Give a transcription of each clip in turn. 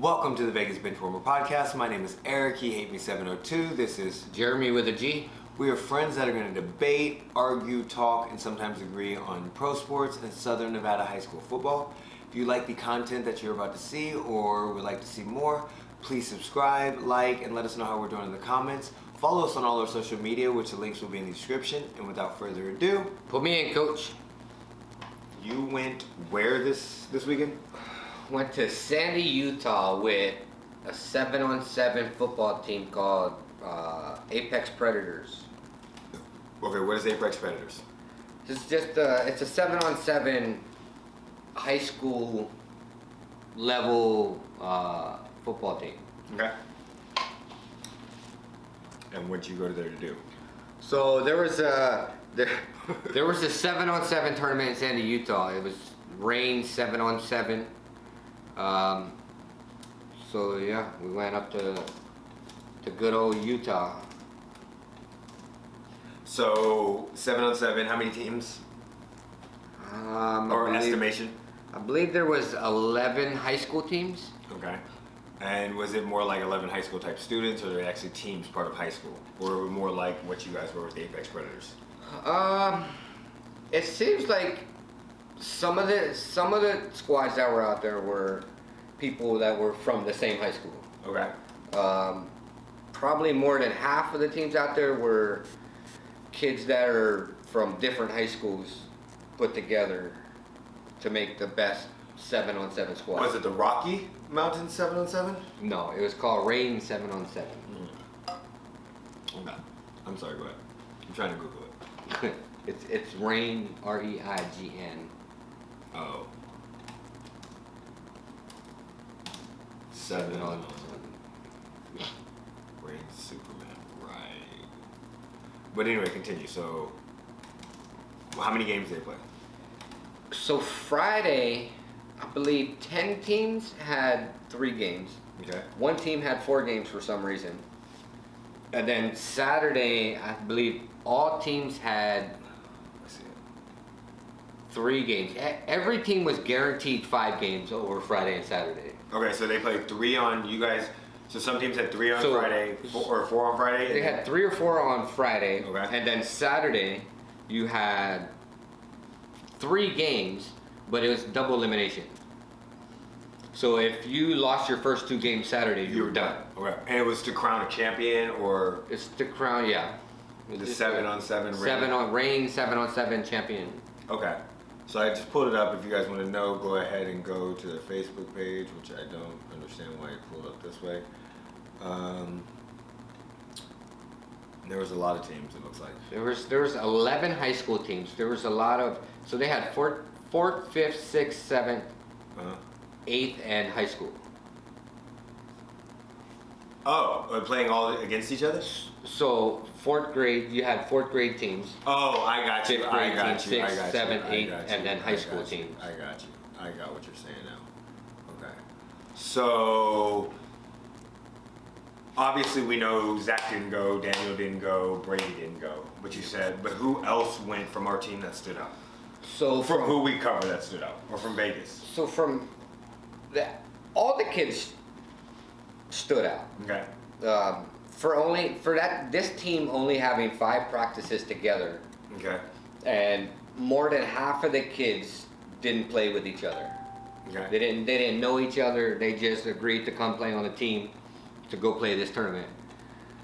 Welcome to the Vegas Benchwarmer Podcast. My name is Eric. He hate me 702. This is Jeremy with a G. We are friends that are going to debate, argue, talk, and sometimes agree on pro sports and Southern Nevada high school football. If you like the content that you're about to see or would like to see more, please subscribe, like, and let us know how we're doing in the comments. Follow us on all our social media, which the links will be in the description. And without further ado, Put me in, coach. you went where this weekend? Went to Sandy, Utah with a 7-on-7 football team called Apex Predators. Okay, what is Apex Predators? It's a 7-on-7 high school level football team. Okay. And what'd you go there to do? So there was a 7-on-7 tournament in Sandy, Utah. It was rain 7-on-7. So yeah, we went up to good old Utah. So 7-on-7, how many teams? Estimation? I believe there was 11 high school teams. Okay. And was it more like 11 high school type students, or were they actually teams part of high school? Or were it more like what you guys were with the Apex Predators? It seems like some of the squads that were out there were people that were from the same high school. Okay. Probably more than half of the teams out there were kids that are from different high schools put together to make the best 7-on-7 squad. Was it the Rocky Mountain 7-on-7? No, it was called Rain 7-on-7. Okay. I'm sorry, go ahead. I'm trying to Google it. It's Rain, R-E-I-G-N. Oh. 7-on-7. Rain Superman, right. But anyway, continue. So, how many games did they play? So Friday, I believe 10 teams had 3 games. Okay. One team had 4 games for some reason. And then Saturday, I believe all teams had I see it. 3 games. Every team was guaranteed 5 games over Friday and Saturday. Okay, so they played 3 on you guys. So some teams had 3 on So- Friday, or 4 on Friday. They had 3 or 4 on Friday. Okay. And then Saturday, you had 3 games, but it was double elimination. So if you lost your first 2 games Saturday, you were done. Okay, and it was to crown a champion, or It's the crown, yeah. the 7-on-7 Rain 7-on-7 champion. Okay, so I just pulled it up. If you guys want to know, go ahead and go to the Facebook page, which I don't understand why it pulled up this way. There was a lot of teams, it looks like. There was 11 high school teams. There was a lot of, so they had 4th, 5th, 6th, 7th, Uh-huh. 8th, and high school. Oh, playing all against each other? So 4th grade, you had 4th grade teams. Oh, I got you. 5th I grade got teams, you. I 6th, got 7th, you. 8th, I got and you. then high I school got you. teams. I got you. I got what you're saying now. Okay. So obviously we know Zach didn't go, Daniel didn't go, Brady didn't go. But you said, but who else went from our team that stood out? So From who we cover that stood out, or from Vegas? So from all the kids stood out. Okay. This team only having 5 practices together, Okay. and more than half of the kids didn't play with each other. Okay. They didn't know each other. They just agreed to come play on the team to go play this tournament.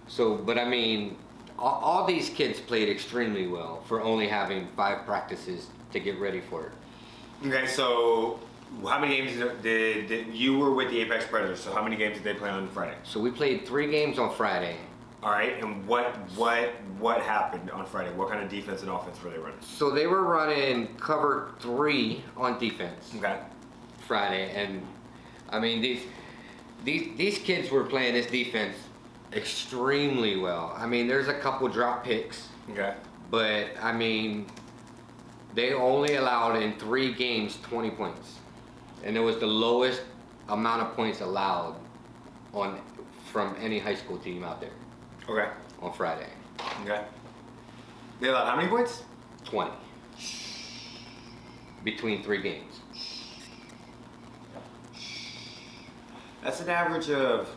So, but I mean, all these kids played extremely well for only having 5 practices to get ready for it. Okay. So how many games did you were with the Apex Predators? So how many games did they play on Friday? So we played 3 games on Friday. All right. And what happened on Friday? What kind of defense and offense were they running? So they were running cover 3 on defense. Okay. Friday, and I mean these kids were playing this defense extremely well. I mean, there's a couple drop picks, Okay. but I mean they only allowed in 3 games 20 points, and it was the lowest amount of points allowed from any high school team out there. Okay. On Friday. Okay. They allowed how many points? 20. Between 3 games. That's an average of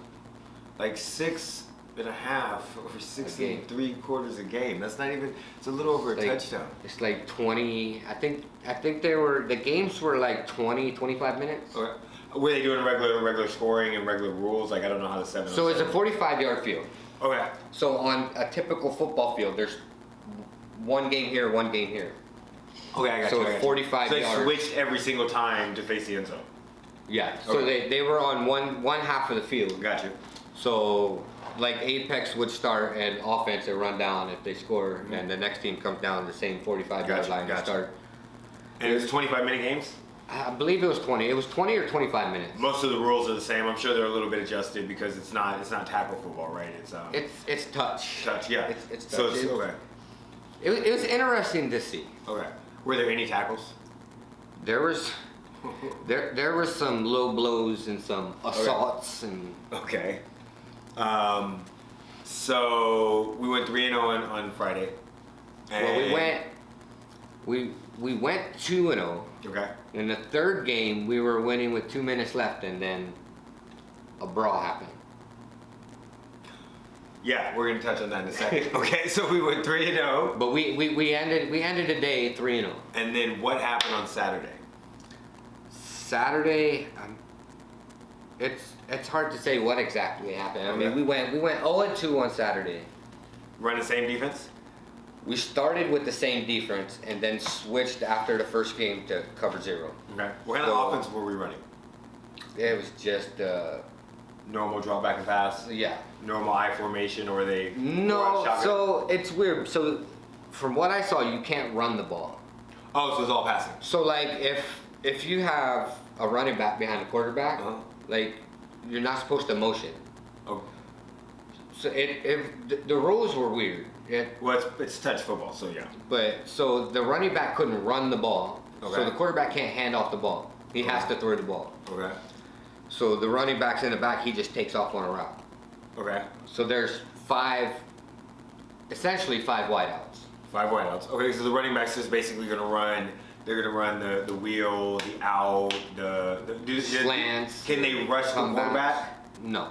like 6.5 or 6 3/4 a game. That's not even. It's a little over a touchdown. It's like 20. I think the games were like 20, 25 minutes. Okay. Were they doing regular scoring and regular rules? Like I don't know how the 7. So it's a 45-yard field. Okay. So on a typical football field, there's one game here, one game here. Okay, I got So you. I got you. 45 So they yards. switched every single time to face the end zone. Yeah. So Okay. they were on one half of the field. Got you. So like Apex would start an offense and run down if they score, and the next team comes down the same 45-yard Gotcha, line to gotcha. start. And it was 25-minute games. I believe it was 20. It was 20 or 25 minutes. Most of the rules are the same. I'm sure they're a little bit adjusted because it's not tackle football, right? It's touch. Touch, yeah. It's So touch. it's okay. It was interesting to see. Okay. Were there any tackles? There was some low blows and some assaults and Okay. So we went 3-0 on Friday. well we went 2-0. Okay. In the third game we were winning with 2 minutes left and then a brawl happened. Yeah, we're gonna touch on that in a second. Okay, so we went 3-0, But we ended the day 3-0. and then what happened on Saturday? Saturday, it's hard to say what exactly happened. I mean, Okay. we went 0-2 on Saturday. Run the same defense? We started with the same defense and then switched after the first game to cover 0. Okay. What kind of So- offense were we running? It was just Normal draw back and pass? yeah. Normal I formation, or they? No, shotgun? so it's weird. So from what I saw, you can't run the ball. Oh, so it's all passing. So like if you have a running back behind the quarterback, Uh-huh. like you're not supposed to motion. Oh, So the rules were weird. well, it's touch football, so yeah. But so the running back couldn't run the ball. Okay. So the quarterback can't hand off the ball. He has to throw the ball. Okay. So the running back's in the back, he just takes off on a route. Okay. So there's essentially five wideouts. 5 wideouts. Okay, so the running back's just basically gonna run. They're gonna run the wheel, the out, Slants, Can they rush the comebacks. quarterback? No.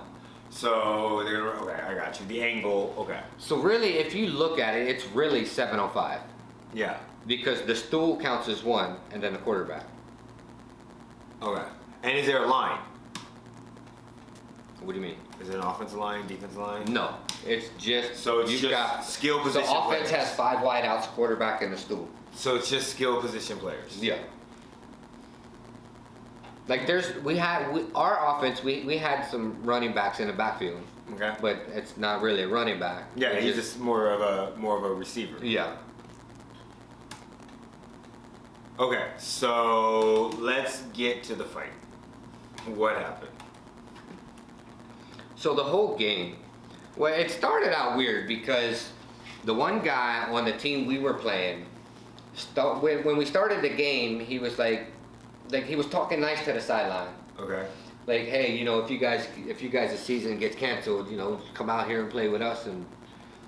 So they're gonna. Okay, I got you. The angle. Okay. So really, if you look at it, it's really 705 Yeah. because the stool counts as one, and then the quarterback. Okay. And is there a line? What do you mean? Is it an offensive line, defensive line? No, it's just So it's you've just got skill So position offense players. has five wideouts, quarterback, and a stool. So it's just skill position players. Yeah. Like our offense, we had some running backs in the backfield, Okay. but it's not really a running back. Yeah, It's he's just more of a receiver. yeah. Okay, so let's get to the fight. What happened? So the whole game, well, it started out weird because the one guy on the team we were playing, when we started the game, he was like he was talking nice to the sideline. Okay. Like, hey, if you guys' season gets canceled, come out here and play with us, and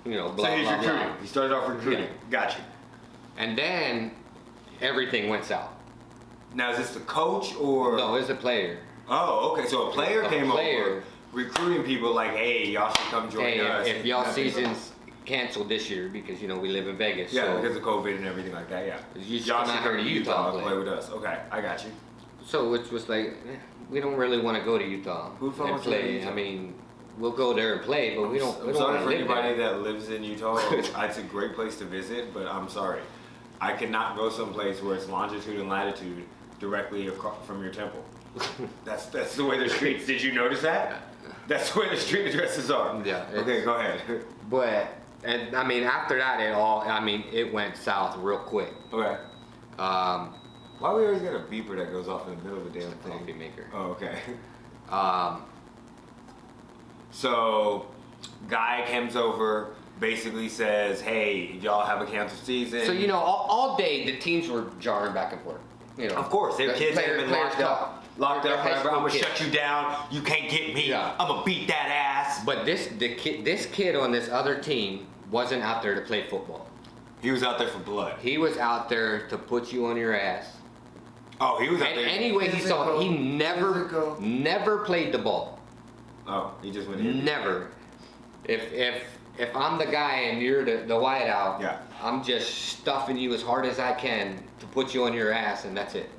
blah So blah he's blah. recruiting. He started off recruiting. Yeah. Got you. And then everything went south. Now is this the coach or? No, it's a player. Oh, okay. So a player A came player. over, recruiting people like, hey, y'all should come join Hey, us. if and y'all nothing season's canceled this year because we live in Vegas. Yeah, so, because of COVID and everything like that. Yeah. You should Y'all come should out come here to to Utah Utah and play with us. Okay, I got you. So it was like, we don't really want to go to Utah Who the fuck and wants to go to play. Utah? I mean, we'll go there and play, but we don't. I'm We don't sorry want for to live anybody there. that lives in Utah. It's a great place to visit, but I'm sorry. I cannot go someplace where it's longitude and latitude directly from your temple. That's the way the streets. Did you notice that? That's where the street addresses are. Yeah, Okay, go ahead. But I mean, after that, it went south real quick. Okay. Um, Why we always got a beeper that goes off in the middle of the damn coffee thing? maker. Oh, okay. Um, So, guy comes over, basically says, "Hey, y'all have a canceled season." so all day the teams were jarring back and forth. Of course, their The kids have been players locked up. Locked they're up high forever. I'm school gonna kids. shut you down. You can't get me. Yeah. I'm gonna beat that ass. But this kid on this other team wasn't out there to play football. He was out there for blood. He was out there to put you on your ass. Oh, he was out And there. anyway, he saw he Physical. never played the ball. Oh, he just went in. Never. If I'm the guy and you're the wideout, Yeah. I'm just stuffing you as hard as I can to put you on your ass, and that's it.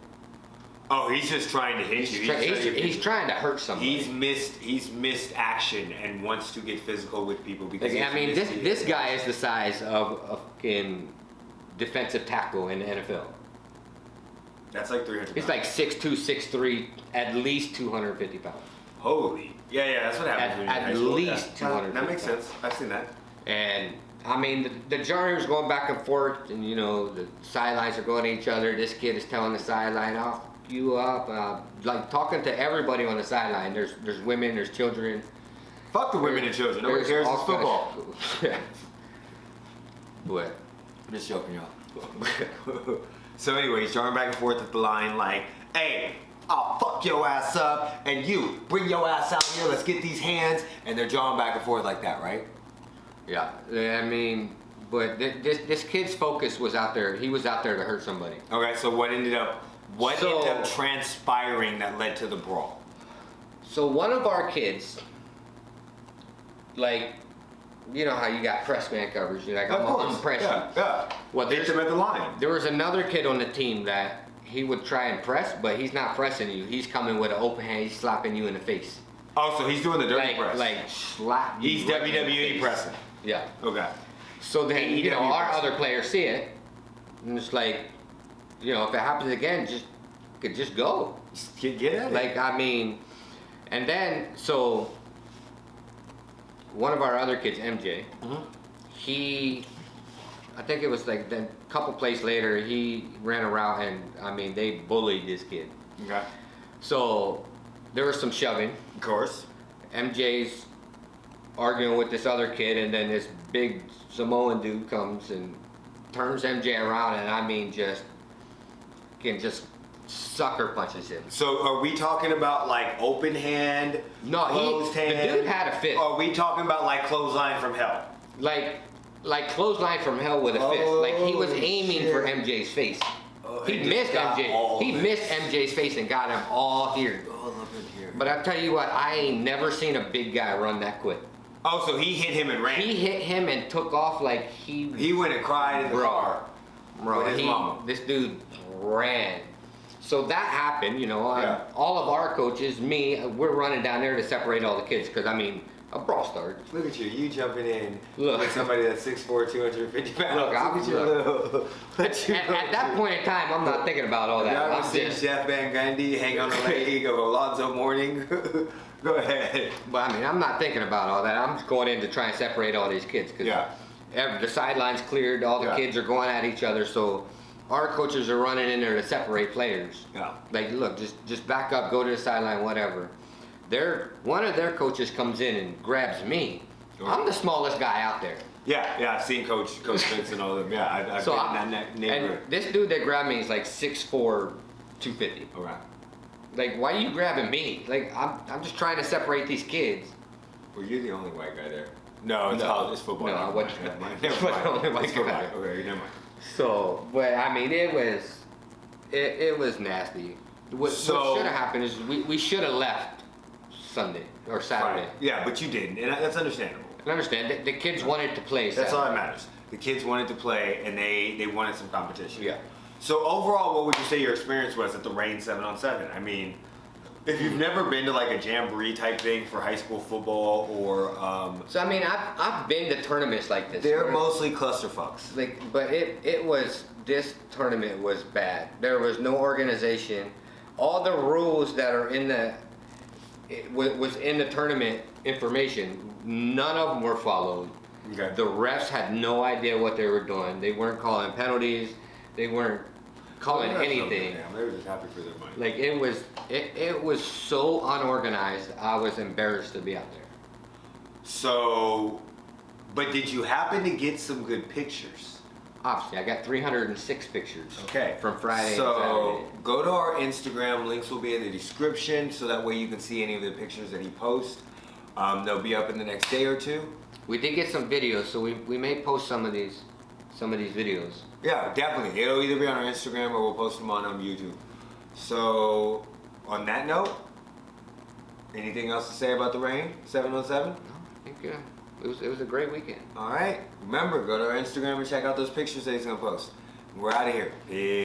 Oh, he's just trying to hit you. He's trying to hurt somebody. He's missed action and wants to get physical with people because. Like, I mean, this guy is the size of a fucking defensive tackle in the NFL. That's like 300. He's like 6'2", 6'3", at least 250 pounds. Holy. Yeah, that's what happens when you're in high school. least 200. That makes sense. I've seen that. And I mean, the jarring's going back and forth, and you know, the sidelines are going at each other. This kid is telling the sideline, "I'll fuck you up," like talking to everybody on the sideline. There's women, there's children. Fuck the women and children. Nobody cares. It's football. Yeah. What? I'm just joking, y'all. So anyway, he's drawing back and forth at the line like, "Hey, I'll fuck your ass up, and you bring your ass out here. Let's get these hands." And they're drawing back and forth like that, right? Yeah. I mean, but this kid's focus was out there. He was out there to hurt somebody. Okay, so what ended up transpiring that led to the brawl? So one of our kids, like, you know how you got press man coverage. You're like, I'm gonna press you. Yeah. Well, Hit them at the line. There was another kid on the team that he would try and press, but he's not pressing you. He's coming with an open hand. He's slapping you in the face. Oh, so he's doing the dirty press. Like slap. you He's right in the WWE face. pressing. Yeah. Okay. So then, you know, AEW our pressing. other players see it, and it's like, you know, if it happens again, just go. Just get at it. Like, I mean, and then, so, one of our other kids, MJ, he, I think it was like then a couple plays later, he ran around and, I mean, they bullied this kid. Okay. So, there was some shoving. Of course. MJ's arguing with this other kid, and then this big Samoan dude comes and turns MJ around, and I mean, just sucker punches him. So are we talking about like open hand, No, closed hand? the dude had a fist. Or are we talking about like clothesline from hell? Like clothesline from hell with a fist. Like he was Oh, aiming for MJ's face. He and missed just got all MJ. He of it. missed MJ's face and got him all here. All up in here. But I tell you what, I ain't never seen a big guy run that quick. Oh, so he hit him and ran. He hit him and took off like he went and cried in the car. Bro, with his mama. this dude ran. So that happened, you know. Yeah. All of our coaches, me, we're running down there to separate all the kids because I mean, a brawl started. Look at you jumping in Look. with somebody that's 6'4", 250 pounds. Look, at you. At that point in time, I'm not thinking about all that. Y'all ever I'm seen just, Jeff Van Gundy hang on the leg of Alonzo Mourning? Go ahead. but I mean, I'm not thinking about all that. I'm just going in to try and separate all these kids because Yeah. the sideline's cleared, all the Yeah. kids are going at each other. So our coaches are running in there to separate players. Yeah. Like, look, just back up, go to the sideline, whatever. One of their coaches comes in and grabs me. I'm the smallest guy out there. Yeah, I've seen Coach Vince and all of them. Yeah, I've So been in that neighborhood. and this dude that grabbed me is like 6'4", 250. Okay. Like, why are you grabbing me? Like, I'm just trying to separate these kids. Well, you're the only white guy there. No, it's No. college, it's football. No, Never what- mind, never mind. it's the only white It's football. guy. Okay, never mind. So, but I mean, it was nasty. What So- should have happened is we should have left Sunday or Saturday. Right. Yeah, but you didn't, and that's understandable. I understand the kids wanted to play. That's all Saturday. that matters. The kids wanted to play, and they wanted some competition. Yeah. So overall, what would you say your experience was at the Reign 7-on-7? I mean, if you've never been to like a jamboree type thing for high school football, or So I mean, I've been to tournaments like this. they're where- mostly clusterfucks. like, but it was, this tournament was bad. There was no organization. All the rules that are in was in the tournament information. None of them were followed. Okay. The refs had no idea what they were doing. They weren't calling penalties. They weren't calling anything. Yeah, they were just happy for their money. Like, it was so unorganized. I was embarrassed to be out there. So, but did you happen to get some good pictures? Obviously, I got 306 pictures. Okay. From Friday So and Saturday. go to our Instagram. Links will be in the description, so that way you can see any of the pictures that he posts. They'll be up in the next day or two. We did get some videos, so we may post some of these videos. Yeah, definitely. It'll either be on our Instagram or we'll post them on YouTube. So, on that note, Anything else to say about the rain? 707? No, I think it was a great weekend. All right. Remember, go to our Instagram and check out those pictures that he's gonna post. We're out of here. Peace.